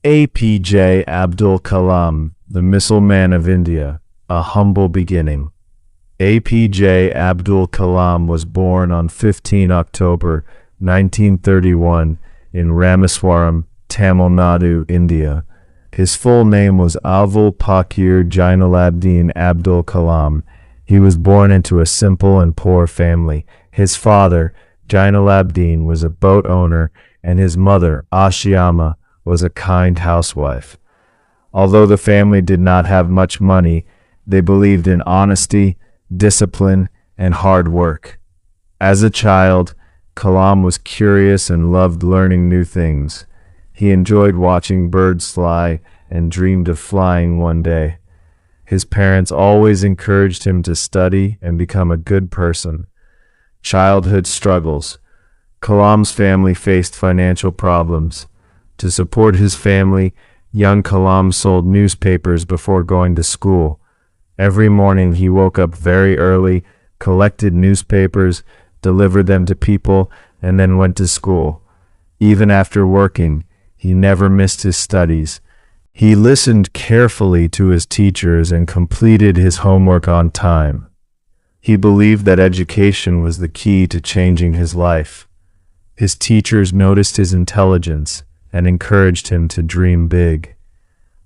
A.P.J. Abdul Kalam, the Missile Man of India, a humble beginning. A.P.J. Abdul Kalam was born on 15 October 1931 in Rameswaram, Tamil Nadu, India. His full name was Avul Pakir Jainalabdin Abdul Kalam. He was born into a simple and poor family. His father, Jainalabdin, was a boat owner, and his mother, Ashiama, was a kind housewife. Although the family did not have much money, they believed in honesty, discipline, and hard work. As a child, Kalam was curious and loved learning new things. He enjoyed watching birds fly and dreamed of flying one day. His parents always encouraged him to study and become a good person. Childhood struggles. Kalam's family faced financial problems. To support his family, young Kalam sold newspapers before going to school. Every morning he woke up very early, collected newspapers, delivered them to people, and then went to school. Even after working, he never missed his studies. He listened carefully to his teachers and completed his homework on time. He believed that education was the key to changing his life. His teachers noticed his intelligence and encouraged him to dream big.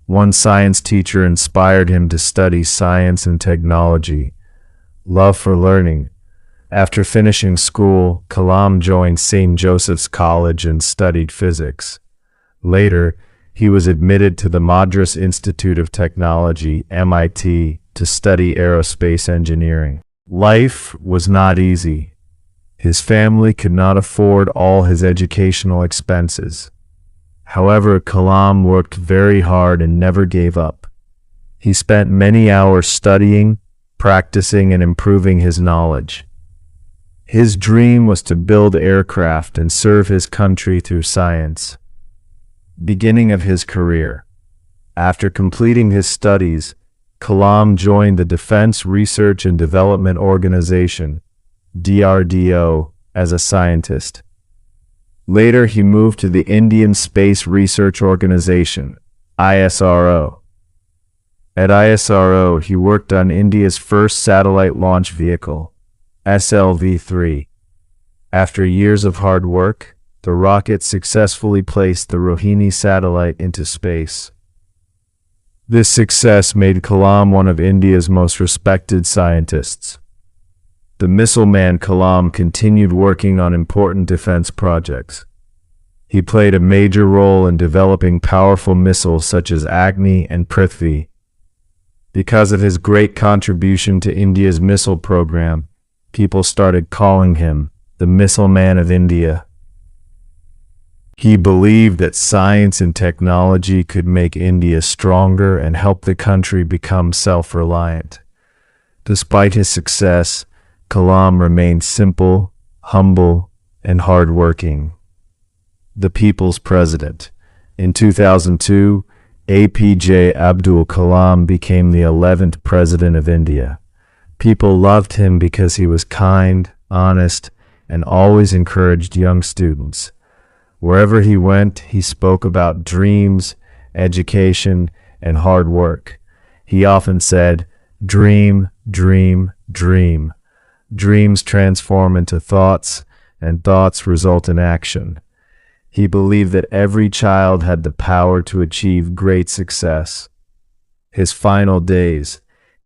One science teacher inspired him to study science and technology. Love for learning. After finishing school, Kalam joined St. Joseph's College and studied physics. Later, he was admitted to the Madras Institute of Technology, MIT, to study aerospace engineering. Life was not easy. His family could not afford all his educational expenses. However, Kalam worked very hard and never gave up. He spent many hours studying, practicing, and improving his knowledge. His dream was to build aircraft and serve his country through science. Beginning of his career. After completing his studies, Kalam joined the Defense Research and Development Organization, DRDO, as a scientist. Later, he moved to the Indian Space Research Organization, ISRO. At ISRO, he worked on India's first satellite launch vehicle, SLV-3. After years of hard work, the rocket successfully placed the Rohini satellite into space. This success made Kalam one of India's most respected scientists. The missile man Kalam continued working on important defense projects. He played a major role in developing powerful missiles such as Agni and Prithvi. Because of his great contribution to India's missile program, people started calling him the Missile Man of India. He believed that science and technology could make India stronger and help the country become self-reliant. Despite his success, Kalam remained simple, humble, and hardworking. The People's President. In 2002, A.P.J. Abdul Kalam became the 11th President of India. People loved him because he was kind, honest, and always encouraged young students. Wherever he went, he spoke about dreams, education, and hard work. He often said, "Dream, dream, dream." Dreams transform into thoughts, and thoughts result in action. He believed that every child had the power to achieve great success. His final days.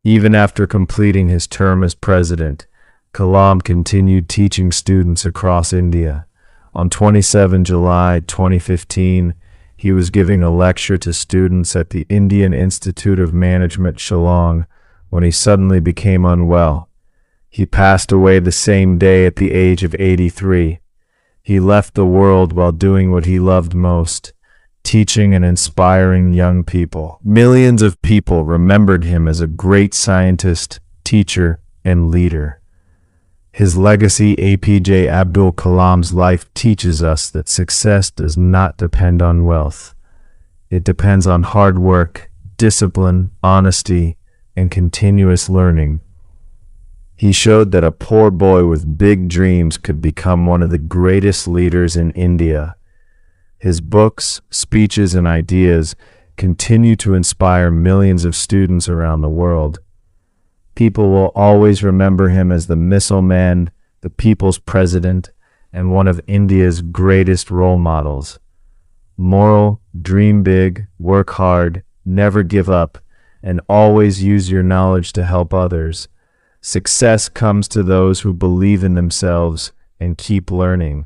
Even after completing his term as president, Kalam continued teaching students across India. On 27 July 2015, he was giving a lecture to students at the Indian Institute of Management, Shillong, when he suddenly became unwell. He passed away the same day at the age of 83. He left the world while doing what he loved most, teaching and inspiring young people. Millions of people remembered him as a great scientist, teacher, and leader. His legacy, A.P.J. Abdul Kalam's life, teaches us that success does not depend on wealth. It depends on hard work, discipline, honesty, and continuous learning. He showed that a poor boy with big dreams could become one of the greatest leaders in India. His books, speeches, and ideas continue to inspire millions of students around the world. People will always remember him as the Missile Man, the People's President, and one of India's greatest role models. Moral: dream big, work hard, never give up, and always use your knowledge to help others. Success comes to those who believe in themselves and keep learning.